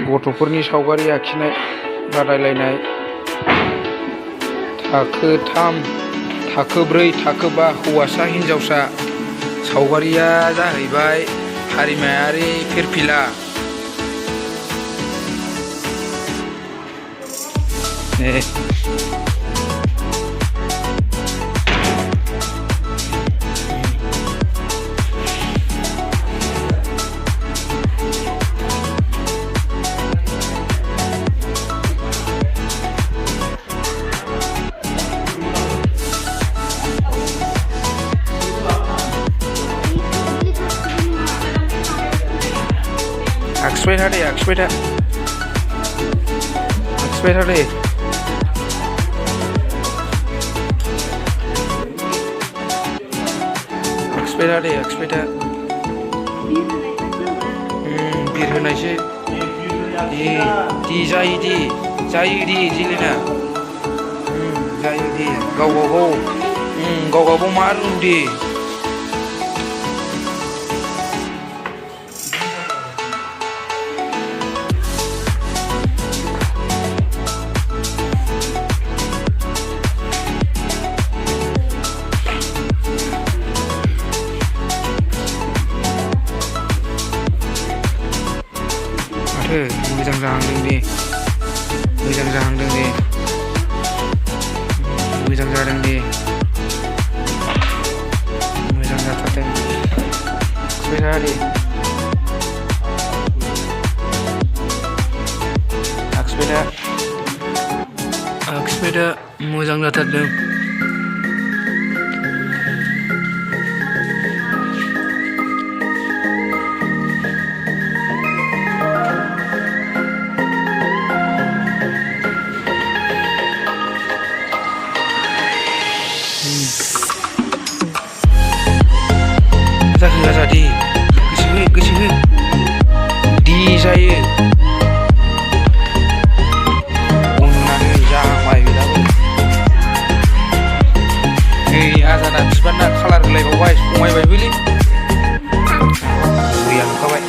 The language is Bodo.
गथ'फोरनि सावगारि आखिनाय बादायलायनाय थाखो 3, थाखो 4, थाखो 5 हौवासा हिन्जावसा सावगारिया जाहैबाय हारिमायारि फिरफिला। आखिबाय था दे, आखिबाय था, आखिबाय था दे। आखिबाय था दे, आखिबाय था। बिर होनायसो। दे जायो दे, जायो दे जेलेना। जायो दे, गाव मा रों दे। मोजां जाहांदों दे, मोजां जाहांदों दे, मोजां जादों दे, मोजां जाथारदों। आखिबाय था दे, आखिबाय था, मोजां जाथारदों। जाखो दे, गोसो हो दे जायो। अननानै जाहांबाय बेनाबो। नै आजाना बिबारना कालार होलायबावबाय, समायबायबोलै। दैया नुखाबाय।